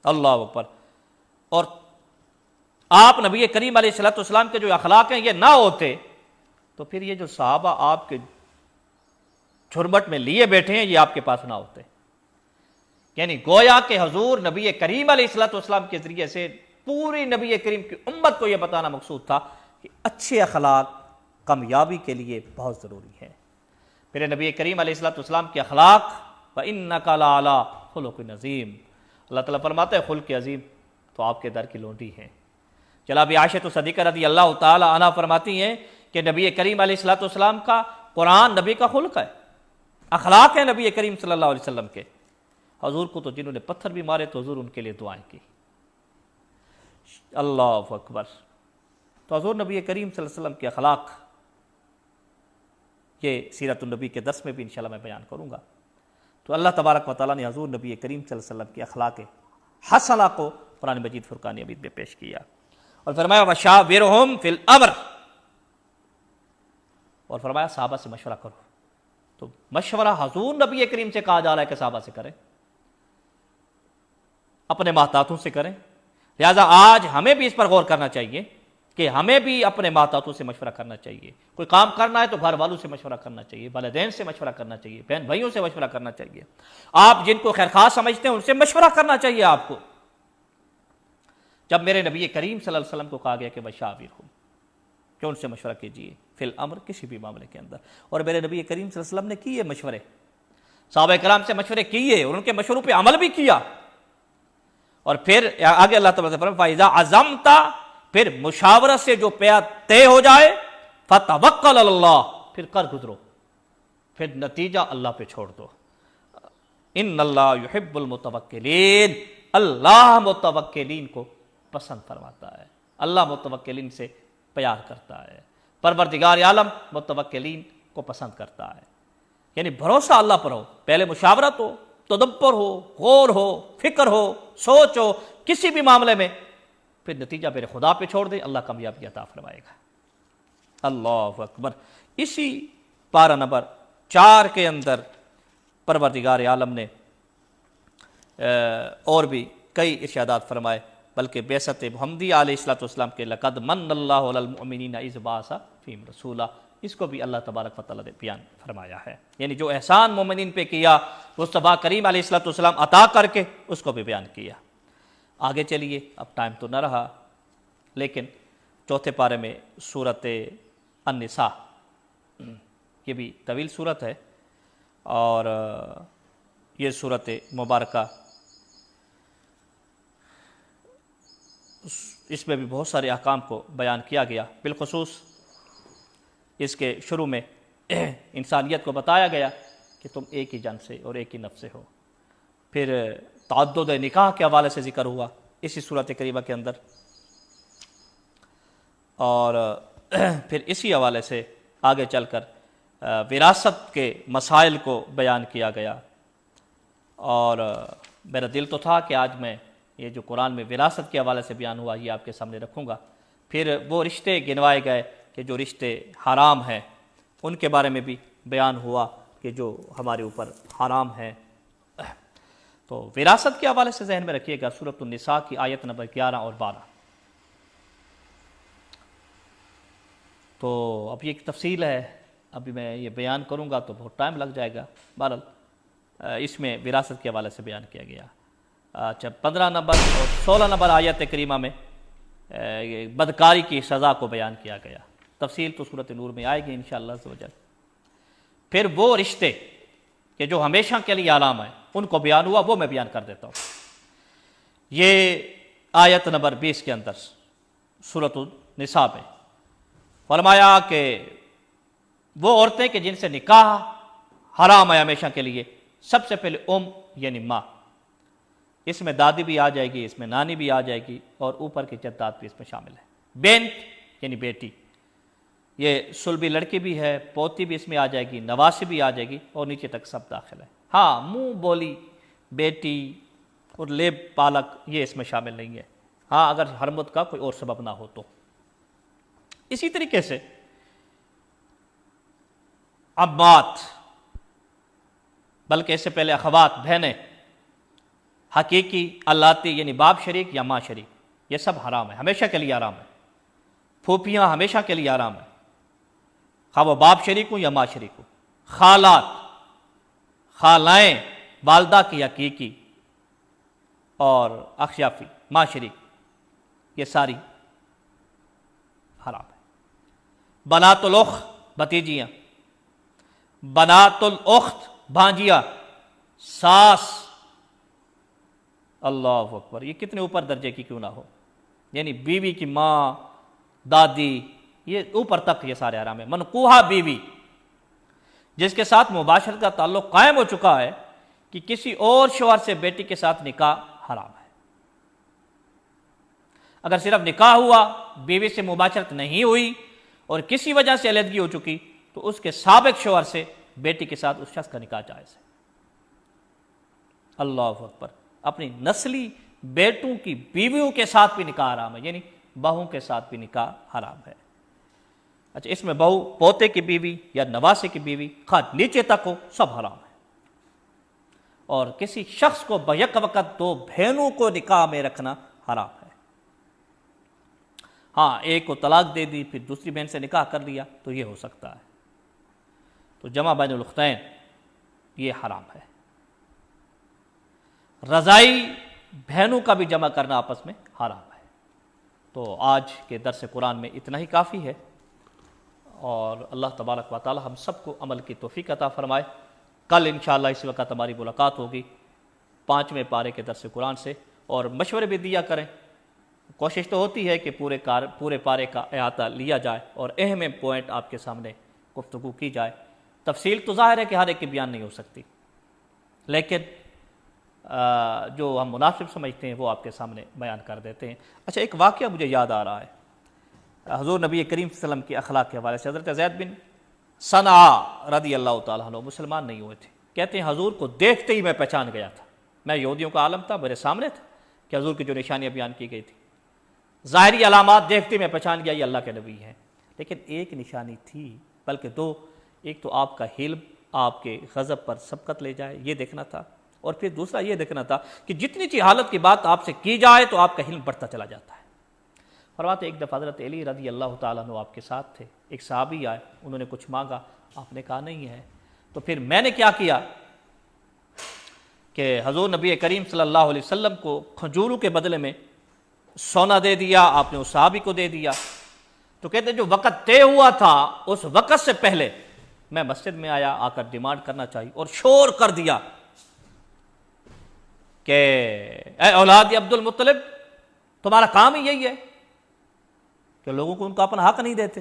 اللہ اکبر، اور آپ نبی کریم علیہ الصلوۃ والسلام کے جو اخلاق ہیں یہ نہ ہوتے، تو پھر یہ جو صحابہ آپ کے جھرمٹ میں لیے بیٹھے ہیں یہ آپ کے پاس نہ ہوتے۔ یعنی گویا کہ حضور نبی کریم علیہ الصلوۃ والسلام کے ذریعے سے پوری نبی کریم کی امت کو یہ بتانا مقصود تھا کہ اچھے اخلاق کامیابی کے لیے بہت ضروری ہے۔ پھر نبی کریم علیہ الصلوۃ والسلام کے اخلاق وَإِنَّكَ لَعَلَىٰ خُلُقٍ عَظِيمٍ، اللہ تعالیٰ فرماتا ہے خلق عظیم تو آپ کے در کی لونڈی ہیں۔ جناب عائشہ صدیقہ رضی اللہ تعالی عنہا فرماتی ہیں کہ نبی کریم علیہ الصلوۃ والسلام کا قرآن نبی کا خلق ہے، اخلاق ہے نبی کریم صلی اللہ علیہ وسلم کے۔ حضور کو تو جنہوں نے پتھر بھی مارے تو حضور ان کے لیے دعائیں کی۔ اللہ اکبر۔ تو حضور نبی کریم صلی اللہ علیہ وسلم کے اخلاق یہ سیرت النبی کے درس میں بھی انشاءاللہ میں بیان کروں گا۔ تو اللہ تبارک و تعالیٰ نے حضور نبی کریم صلی اللہ علیہ وسلم کے اخلاق حسنہ کو قرآن مجید فرقان حمید میں پیش کیا اور فرمایا وَشَاوِرْهُمْ فِي الْأَمْرِ، اور فرمایا صحابہ سے مشورہ کرو۔ تو مشورہ حضور نبی کریم سے کہا جا رہا ہے کہ صحابہ سے کریں، اپنے ماتحتوں سے کریں۔ لہٰذا آج ہمیں بھی اس پر غور کرنا چاہیے کہ ہمیں بھی اپنے ماتحتوں سے مشورہ کرنا چاہیے۔ کوئی کام کرنا ہے تو گھر والوں سے مشورہ کرنا چاہیے، والدین سے مشورہ کرنا چاہیے، بہن بھائیوں سے مشورہ کرنا چاہیے۔ آپ جن کو خیرخواہ سمجھتے ہیں ان سے مشورہ کرنا چاہیے آپ کو۔ جب میرے نبی کریم صلی اللہ علیہ وسلم کو کہا گیا کہ وَشَاوِرْهُمْ، کہ ان سے مشورہ کیجیے فی الامر، کسی بھی معاملے کے اندر، اور میرے نبی کریم صلی اللہ علیہ وسلم نے کیے مشورے، صحابہ کرام سے مشورے کیے اور ان کے مشوروں پہ عمل بھی کیا۔ اور پھر آگے اللہ تعالیٰ نے فرمایا فَإِذَا عَزَمْتَ، پھر مشاورت سے جو طے ہو جائے فَتَوَكَّلْ عَلَى اللَّهِ، پھر کر گزرو، پھر نتیجہ اللہ پہ چھوڑ دو۔ ان اللہ یحب المتوکلین، اللہ متوکلین کو پسند فرماتا ہے، اللہ متوکلین سے پیار کرتا ہے، پروردگار عالم متوکلین کو پسند کرتا ہے۔ یعنی بھروسہ اللہ پر ہو، پہلے مشاورت ہو، تدبر ہو، غور ہو، فکر ہو، سوچ ہو کسی بھی معاملے میں، پھر نتیجہ میرے خدا پہ چھوڑ دیں، اللہ کامیابی عطا فرمائے گا۔ اللہ اکبر۔ اسی پارہ نمبر 4 کے اندر پروردگار عالم نے اور بھی کئی ارشادات فرمائے، بلکہ بعثت محمدی علیہ الصلوۃ والسلام کے لقد من اللہ علی المؤمنین اذ بعث فیہم رسولا، اس کو بھی اللہ تبارک و تعالیٰ نے بیان فرمایا ہے۔ یعنی جو احسان مومنین پہ کیا مصطفیٰ کریم علیہ الصلوۃ والسلام عطا کر کے، اس کو بھی بیان کیا۔ آگے چلیے، اب ٹائم تو نہ رہا، لیکن چوتھے پارے میں سورت النساء، یہ بھی طویل سورت ہے، اور یہ سورت مبارکہ اس میں بھی بہت سارے احکام کو بیان کیا گیا۔ بالخصوص اس کے شروع میں انسانیت کو بتایا گیا کہ تم ایک ہی جن سے اور ایک ہی نفس سے ہو۔ پھر تعدد نکاح کے حوالے سے ذکر ہوا اسی صورت کریمہ کے اندر، اور پھر اسی حوالے سے آگے چل کر وراثت کے مسائل کو بیان کیا گیا۔ اور میرا دل تو تھا کہ آج میں یہ جو قرآن میں وراثت کے حوالے سے بیان ہوا یہ آپ کے سامنے رکھوں گا۔ پھر وہ رشتے گنوائے گئے کہ جو رشتے حرام ہیں، ان کے بارے میں بھی بیان ہوا کہ جو ہمارے اوپر حرام ہیں۔ تو وراثت کے حوالے سے ذہن میں رکھیے گا سورۃ النساء کی آیت نمبر 11 اور 12۔ تو اب یہ ایک تفصیل ہے، ابھی میں یہ بیان کروں گا تو بہت ٹائم لگ جائے گا۔ بہرحال اس میں وراثت کے حوالے سے بیان کیا گیا۔ اچھا، 15 نمبر اور 16 نمبر آیت کریمہ میں بدکاری کی سزا کو بیان کیا گیا۔ تفصیل تو سورۃ نور میں آئے گی انشاءاللہ عز و جل۔ پھر وہ رشتے کہ جو ہمیشہ کے لیے حرام ہیں ان کو بیان ہوا، وہ میں بیان کر دیتا ہوں۔ یہ آیت نمبر 20 کے اندر سورۃ النساء میں فرمایا کہ وہ عورتیں کہ جن سے نکاح حرام ہے ہمیشہ کے لیے، سب سے پہلے یعنی ماں، اس میں دادی بھی آ جائے گی، اس میں نانی بھی آ جائے گی، اور اوپر کی جدات بھی اس میں شامل ہے۔ بنت یعنی بیٹی، یہ سلبی لڑکی بھی ہے، پوتی بھی اس میں آ جائے گی، نواسی بھی آ جائے گی، اور نیچے تک سب داخل ہے۔ ہاں، منہ بولی بیٹی اور لیب پالک یہ اس میں شامل نہیں ہے، ہاں اگر حرمت کا کوئی اور سبب نہ ہو تو۔ اسی طریقے سے عمات، بلکہ اس سے پہلے اخوات، بہنیں، حقیقی اللاتی یعنی باپ شریک یا ماں شریک، یہ سب حرام ہے، ہمیشہ کے لیے حرام ہے۔ پھوپھیاں ہمیشہ کے لیے حرام ہے، خواہ وہ باپ شریک ہوں یا ماں شریک ہوں۔ خالات، خالائیں والدہ کی حقیقی اور اخیافی ماں شریک، یہ ساری حرام ہے۔ بنات الاخت بھتیجیاں، بنات الاخت بھانجیاں، ساس، اللہ اکبر، یہ کتنے اوپر درجے کی کیوں نہ ہو، یعنی بیوی کی ماں، دادی، یہ اوپر تک یہ سارے حرام ہیں۔ منقوحہ بیوی، جس کے ساتھ مباشرت کا تعلق قائم ہو چکا ہے کہ کسی اور شوہر سے بیٹی کے ساتھ نکاح حرام ہے۔ اگر صرف نکاح ہوا، بیوی سے مباشرت نہیں ہوئی اور کسی وجہ سے علیحدگی ہو چکی، تو اس کے سابق شوہر سے بیٹی کے ساتھ اس شخص کا نکاح جائز ہے۔ اللہ اکبر، اپنی نسلی بیٹوں کی بیویوں کے ساتھ بھی نکاح حرام ہے، یعنی بہو کے ساتھ بھی نکاح حرام ہے۔ اچھا، اس میں بہو، پوتے کی بیوی یا نواسے کی بیوی، خواہ نیچے تک ہو، سب حرام ہے۔ اور کسی شخص کو بیک وقت دو بہنوں کو نکاح میں رکھنا حرام ہے۔ ہاں، ایک کو طلاق دے دی پھر دوسری بہن سے نکاح کر لیا تو یہ ہو سکتا ہے، تو جمع بین الاختین یہ حرام ہے۔ رضائی بہنوں کا بھی جمع کرنا آپس میں حرام ہے۔ تو آج کے درس قرآن میں اتنا ہی کافی ہے، اور اللہ تبارک و تعالی ہم سب کو عمل کی توفیق عطا فرمائے۔ کل انشاءاللہ اسی وقت ہماری ملاقات ہوگی 5ویں پارے کے درس قرآن سے، اور مشورے بھی دیا کریں۔ کوشش تو ہوتی ہے کہ پورے پارے کا احاطہ لیا جائے اور اہم پوائنٹ آپ کے سامنے گفتگو کی جائے۔ تفصیل تو ظاہر ہے کہ ہر ایک کی بیان نہیں ہو سکتی، لیکن جو ہم مناسب سمجھتے ہیں وہ آپ کے سامنے بیان کر دیتے ہیں۔ اچھا، ایک واقعہ مجھے یاد آ رہا ہے حضور نبی کریم صلی اللہ علیہ وسلم کی اخلاق کے حوالے سے۔ حضرت زید بن صنعا رضی اللہ تعالیٰ عنہ مسلمان نہیں ہوئے تھے، کہتے ہیں حضور کو دیکھتے ہی میں پہچان گیا تھا، میں یہودیوں کا عالم تھا، میرے سامنے تھا کہ حضور کی جو نشانیاں بیان کی گئی تھی، ظاہری علامات دیکھتے میں پہچان گیا یہ اللہ کے نبی ہیں۔ لیکن ایک نشانی تھی، بلکہ دو، ایک تو آپ کا حلم آپ کے غضب پر سبقت لے جائے، یہ دیکھنا تھا، اور پھر دوسرا یہ دیکھنا تھا کہ جتنی چیز حالت کی بات آپ سے کی جائے تو آپ کا حلم بڑھتا چلا جاتا ہے۔ فرماتے ایک دفعہ حضرت علی رضی اللہ تعالیٰ عنہ آپ کے ساتھ تھے، ایک صحابی آئے، انہوں نے کچھ مانگا، آپ نے کہا نہیں ہے، تو پھر میں نے کیا کیا کہ حضور نبی کریم صلی اللہ علیہ وسلم کو کھجوروں کے بدلے میں سونا دے دیا، آپ نے اس صحابی کو دے دیا۔ تو کہتے جو وقت طے ہوا تھا اس وقت سے پہلے میں مسجد میں آیا، آ کر ڈیمانڈ کرنا چاہیے، اور شور کر دیا کہ اے اولاد عبد المطلب، تمہارا کام ہی یہی ہے کہ لوگوں کو ان کا اپنا حق نہیں دیتے۔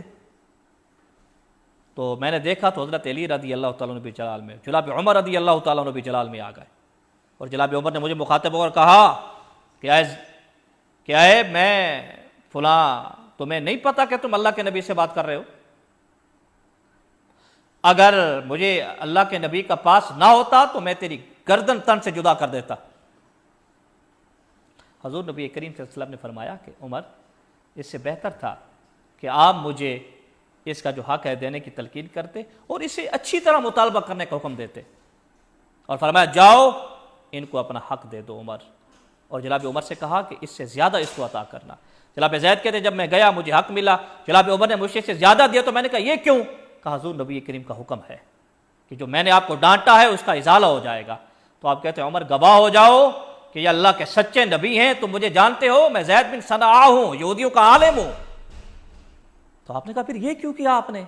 تو میں نے دیکھا تو حضرت علی رضی اللہ تعالیٰ عنہ بھی جلال میں، جناب عمر رضی اللہ تعالیٰ عنہ بھی جلال میں آ گئے، اور جناب عمر نے مجھے مخاطب ہو کر کہا کہ اے میں فلاں، تمہیں نہیں پتا کہ تم اللہ کے نبی سے بات کر رہے ہو؟ اگر مجھے اللہ کے نبی کا پاس نہ ہوتا تو میں تیری گردن تن سے جدا کر دیتا۔ حضور نبی کریم صلی اللہ علیہ وسلم نے فرمایا کہ عمر، اس سے بہتر تھا کہ آپ مجھے اس کا جو حق ہے دینے کی تلقین کرتے اور اسے اچھی طرح مطالبہ کرنے کا حکم دیتے، اور فرمایا جاؤ ان کو اپنا حق دے دو عمر، اور جناب عمر سے کہا کہ اس سے زیادہ اس کو عطا کرنا۔ جناب زید کہتے جب میں گیا مجھے حق ملا، جناب عمر نے مجھ سے زیادہ دیا تو میں نے کہا یہ کیوں؟ کہا حضور نبی کریم کا حکم ہے کہ جو میں نے آپ کو ڈانٹا ہے اس کا ازالہ ہو جائے گا۔ تو آپ کہتے ہیں عمر گواہ ہو جاؤ کہ یہ اللہ کے سچے نبی ہیں، تم مجھے جانتے ہو، میں زید بن صنعاء ہوں، یہودیوں کا عالم ہوں۔ تو آپ نے کہا پھر یہ کیوں کیا آپ نے؟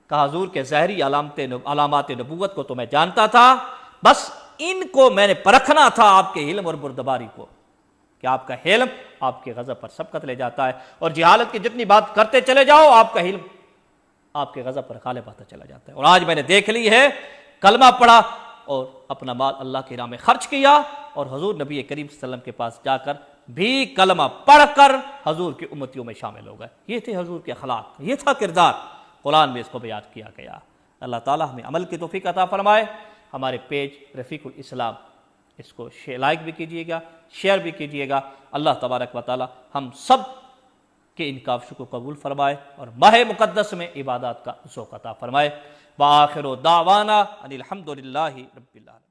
کہا حضور کے ظاہری علامات نبوت کو تو میں جانتا تھا، بس ان کو میں نے پرکھنا تھا آپ کے علم اور بردباری کو، کہ آپ کا علم آپ کے غضب پر سبقت لے جاتا ہے، اور جہالت کی جتنی بات کرتے چلے جاؤ آپ کا علم آپ کے غضب پر غالب آتا چلا جاتا ہے۔ اور آج میں نے دیکھ لی ہے، کلمہ پڑھا اور اپنا مال اللہ کی راہ میں خرچ کیا، اور حضور نبی کریم صلی اللہ علیہ وسلم کے پاس جا کر بھی کلمہ پڑھ کر حضور کی امتیوں میں شامل ہو گئے۔ یہ تھے حضور کے اخلاق، یہ تھا کردار، قرآن میں اس کو بیان کیا گیا۔ اللہ تعالیٰ ہمیں عمل کی توفیق عطا فرمائے۔ ہمارے پیج رفیق الاسلام، اس کو لائک بھی کیجیے گا، شیئر بھی کیجیے گا۔ اللہ تبارک و تعالیٰ ہم سب کے ان کاوشوں کو قبول فرمائے اور ماہ مقدس میں عبادات کا ذوق عطا فرمائے۔ وآخر دعوانا ان الحمد للہ رب العالمین۔